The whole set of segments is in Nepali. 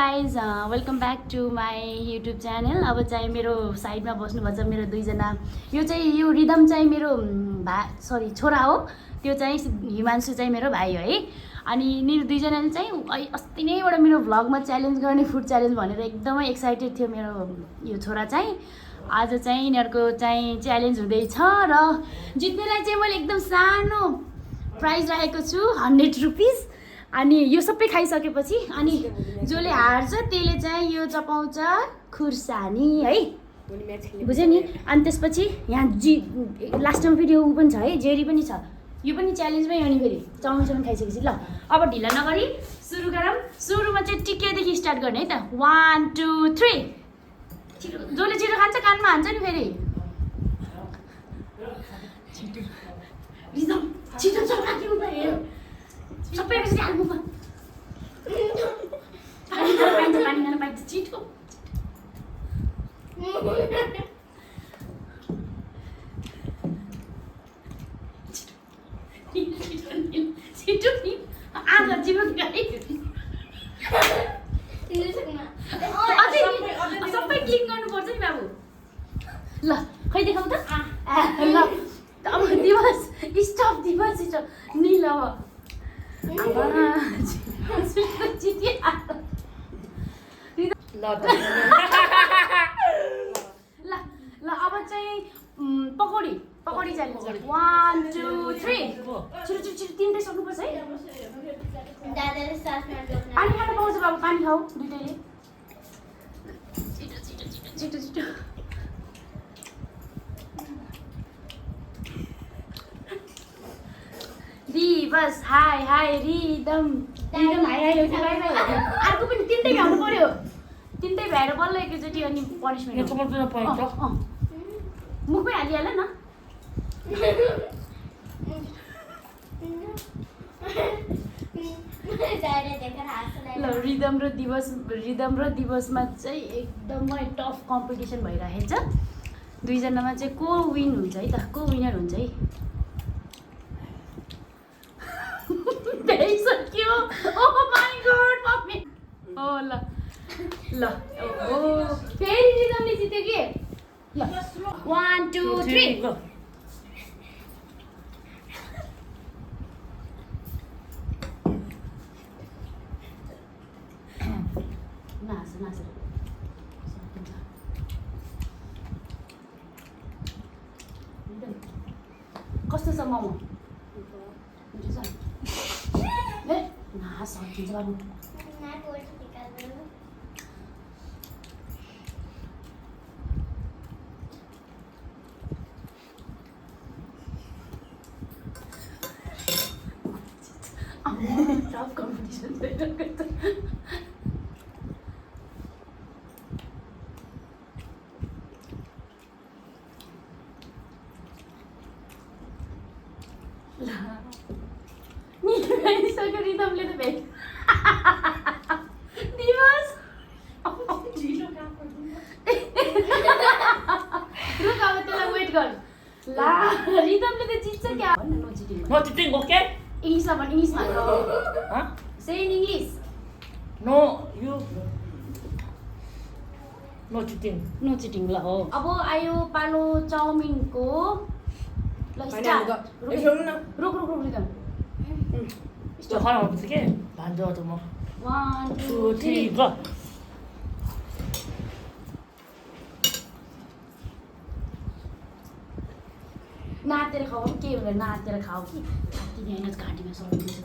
Guys welcome back to my YouTube channel. अब चाहिँ मेरो साइडमा बस्नुभएको छ मेरो दुईजना। यो रिदम चाहिँ मेरो छोरा हो, त्यो चाहिँ हिमांशु चाहिँ मेरो भाइ हो है। अनि यिनीहरू दुईजनाले चाहिँ अस्ति नैबाट मेरो भ्लगमा च्यालेन्ज गर्ने फुड च्यालेन्ज भनेर एकदमै एक्साइटेड थियो मेरो यो छोरा चाहिँ। आज चाहिँ यिनीहरूको चाहिँ च्यालेन्ज हुँदैछ र जित्नेलाई चाहिँ मैले एकदम सानो प्राइज राखेको छु 100 रुपिस। अनि यो सबै खाइसकेपछि अनि जसले हार्छ त्यसले चाहिँ यो चपाउँछ खुर्सानी है, बुझ्यो नि। अनि त्यसपछि यहाँ लास्टमा फेरि ऊ पनि छ है, जेरी पनि छ, यो पनि च्यालेन्जमै हो नि। फेरि चाउमिन खाइसकेपछि ल अब ढिला नगरी सुरु गरौँ। सुरुमा चाहिँ टिकेदेखि स्टार्ट गर्ने है त। 1 2 3 छिटो, जसले छिटो खान्छ कानमा हान्छ नि फेरि। रिदम छिटो चपाक्यौ त हेर, सबै एकैचोटि हाल्नु पर्छ। पानी खान पाइन्छ छिटो। छिटो नि आधा जीवन सबै क्लिन गर्नुपर्छ नि बाबु। ल खै देखाउँ त। ल अब दिवस स्टप, दिवस स्टप नि। ल ल अब चाहिँ पकौडी च्यालेन्ज। 1 2 3 छिटो छिटो तिनटै सक्नुपर्छ है। पानी खानु पाउँछ बाबु, पानी खाऊ दुइटैले। छिटो छिटो छिटो छिटो छिटो। दिवस high high, rhythm rhythm high high, by by. अर्को पनि तिनटै भ्याउनु पर्यो, तिनटै भ्याएर बल्ल एकैचोटि अनि पनिसमेन्ट। मुखमै हालिहाल न। ल रिदम र दिवसमा चाहिँ एकदमै टफ कम्पिटिसन भइरहेको छ। दुईजनामा चाहिँ को विन हुन्छ है त, को विनर हुन्छ है। भ्याइसक्यो। ओह माई गॉड मम्मी। ओ ल ल ओ फेरि रिदमले जित्यो कि। ल 1 2 3 नास कस्तो छ मोमो? सकिन्छ बाबु। टफ कम्पिटिसन भइरहेको छ। भ्याइसक्यो रिदमले त भ्याइ। दिवस रुक अब त्यसलाई वेट गर। ला रिदमले त जित्छ क्या। No cheating, okay? इंग्लिशमा भन, इंग्लिशमा। Huh? Say in English. No, you. No cheating. No cheating. ल हो अब आयो पालो चाउमिनको। ल स्टार्ट। रुक रिदम। त्यो खाना हुन्छ के भान्जा त म। 1 2 2 3 3 go. नातेर खाऊ, के हुँदैन नातेर खाऊ कि तिमी होइन घाँटीमा सर्दिन्छ।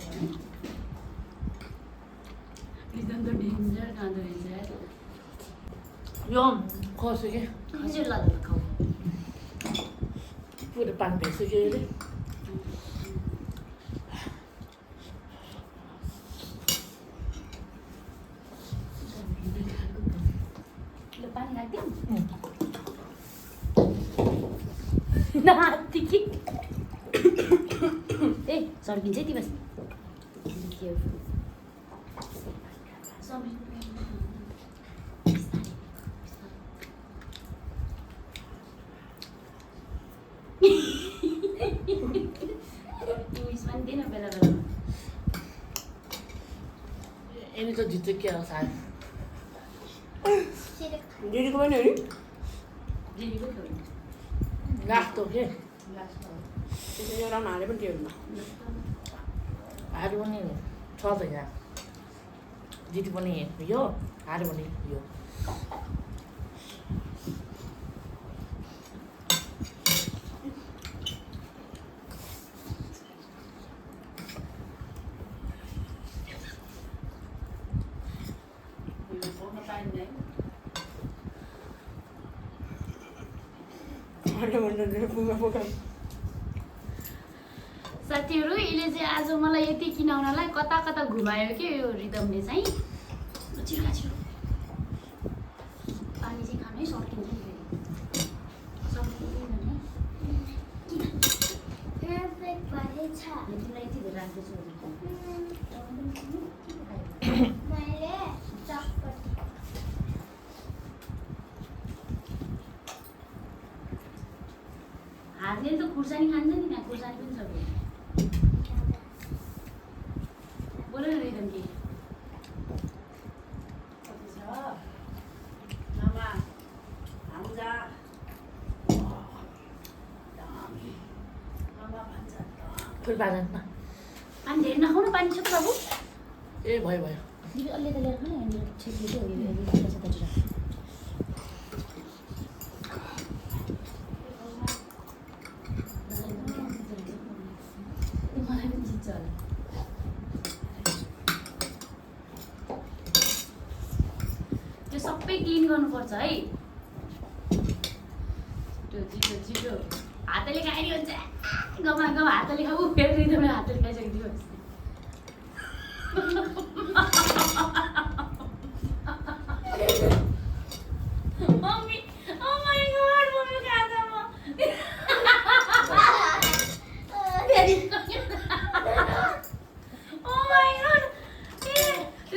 रिदम त डेन्जर खाँदो रहेछ। यो कसो के हजुर ल खाऊ। पुरै पानी भइसक्यो अरे। पानी राखिदिउँ नाति कि ए सर्किन्छ है दिवस। इंग्लिश में देना बेला बेला ini tuh jitu kia saya दिदीको पनि हो नि दिदीको थियो नि। लास्ट हो के त्यसरी एउटा हाले पनि त्यो हारे पनि छ त यहाँ दिदी पनि यो हारे पनि यो साथीहरू यसले चाहिँ आज मलाई यति किनाउनलाई कता कता घुमायो कि यो रिदमले चाहिँ छिटो छिटो पानी चाहिँ खानै सकिन्छ नि फेरि सकिँदैन नि तिमीलाई यति धेरै राख्दैछु हातले त खुर्सानी खान्छ नि त्यहाँ खुर्सानी पनि छ बोल न रिदम के कति छ मामा भान्जा मामा भान्जा फुल बाँधन न पानी धेरै नखाउ न पानी छ त बाबु ए भयो भयो दिदी अलि त ल्याएर खाने यहाँनिर छेक्दै हो मलाई पनि जित्छ होला त्यो सबै क्लिन गर्नुपर्छ है छिटो छिटो छिटो हातले खाइरहन्छ हुन्छ गमा गमा हातले खाऊ फेरि रिदमले हातले खाइसकिदियो mummy oh my god mummy खाजा म फेरि ओ माय गॉड ए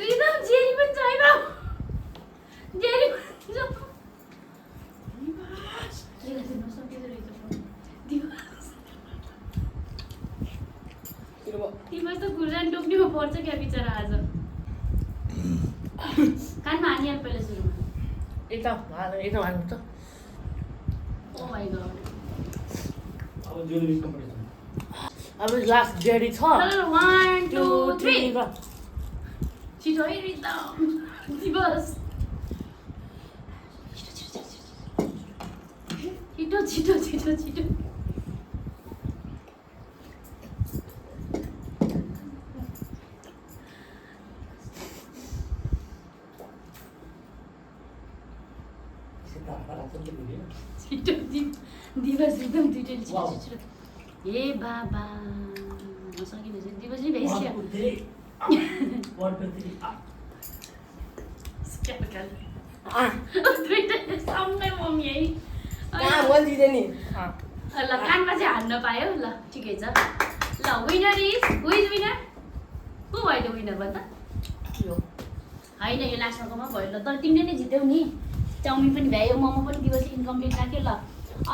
रिदम जेरी पनि छ है बाबु जेरी पनि छ तिमीलाई त खुर्सानी टोक्नीमा पर्छ क्या बिचरा आज कानमा हानिहाल पहिला सुरुमा यता हाल्नु त ओ माय गॉड अब लास्ट जेरी छ 1 2 3 ल छिटो है रिदम दिवस छिटो छिटो छिटो छिटो छिटो दिवस एकदम दुइटै छिटो छिटो ए बाबा सकिँदैछ दिवस नि भइसक्यो दुइटै सँगै मम्मी है दिँदैन नि ल कानमा चाहिँ हान्न पायो ल ठिकै छ ल winner is who is winner को भयो त विनर भन् त यो होइन यो लास्टमा कमा भयो ल तर तिमीले नै जित्यौ नि चाउमिन पनि भ्यायो मोमो पनि दिवस इन्कम्प्लिट राख्यो ल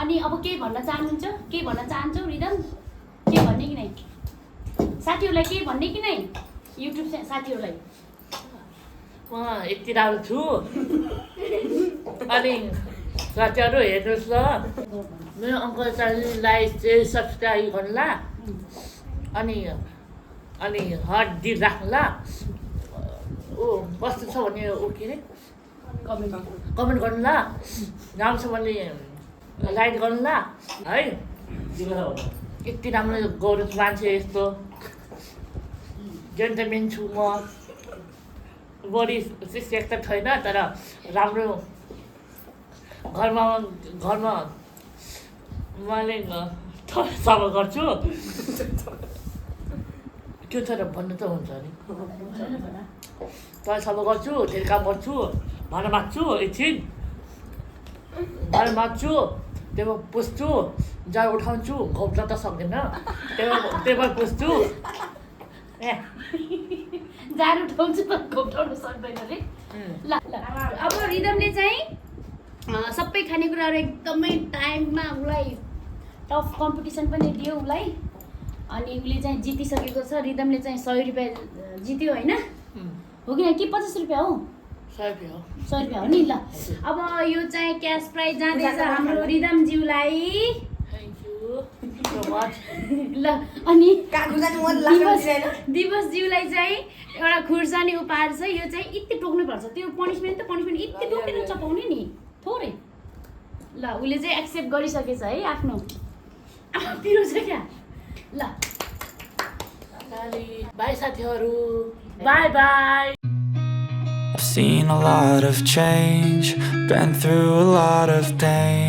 अनि अब केही भन्न चाहनुहुन्छ केही भन्न चाहन्छौ रिदम के भन्ने कि नै साथीहरूलाई केही भन्ने कि नै युट्युब साथीहरूलाई म यति राम्रो छु अनि साथीहरू हेर्नुहोस् ल मेरो अङ्कल च्यानललाई चाहिँ सब्सक्राइब गर्नुला अनि अनि हर दिन राख्नुला ऊ कस्तो छ भने ऊ के अरे कमेन्ट गर्नुला राम्रो छ भने लाइक गर्नुला है यति राम्रो गरौँ मान्छे यस्तो जेन्टलमेन छु म बढी शिक्षक त छैन तर राम्रो घरमा मैले सफा गर्छु त्यो छ र भन्नु त हुन्छ नि तल सफा गर्छु धेरै काम गर्छु भाँडा माझ्छु एकछिन भाँडा माझ्छु टेबल पुस्छु जार उठाउँछु घोप्न त सक्दैन टेबल पुस्छु ए जार उठाउँछु त घोप्टाउनु सक्दैन रे ल ल अब रिदमले चाहिँ सबै खानेकुराहरू एकदमै टाइममा उसलाई टफ कम्पिटिसन पनि दियो उसलाई अनि उसले चाहिँ जितिसकेको छ रिदमले चाहिँ 100 रुपियाँ जित्यो होइन हो कि 50 रुपियाँ हो 100 हो 100 रुपियाँ हो नि ल अब यो चाहिँ क्यास प्राइज जाँदैछ हाम्रो रिदमज्यूलाई थ्याङ्क यू सो मच ल अनि काकु जानु मन लाग्छ दिदैन दिवसज्यूलाई चाहिँ एउटा खुर्सानी उपहार छ यो चाहिँ यति टोक्नु पर्छ त्यो पनिसमेन्ट यति टोकेर चपाउने नि थोरै ल उसले चाहिँ एक्सेप्ट गरिसकेछ है आफ्नो पिरो छ क्या ल बाई साथीहरू by by I've seen a lot of change, been through a lot of pain.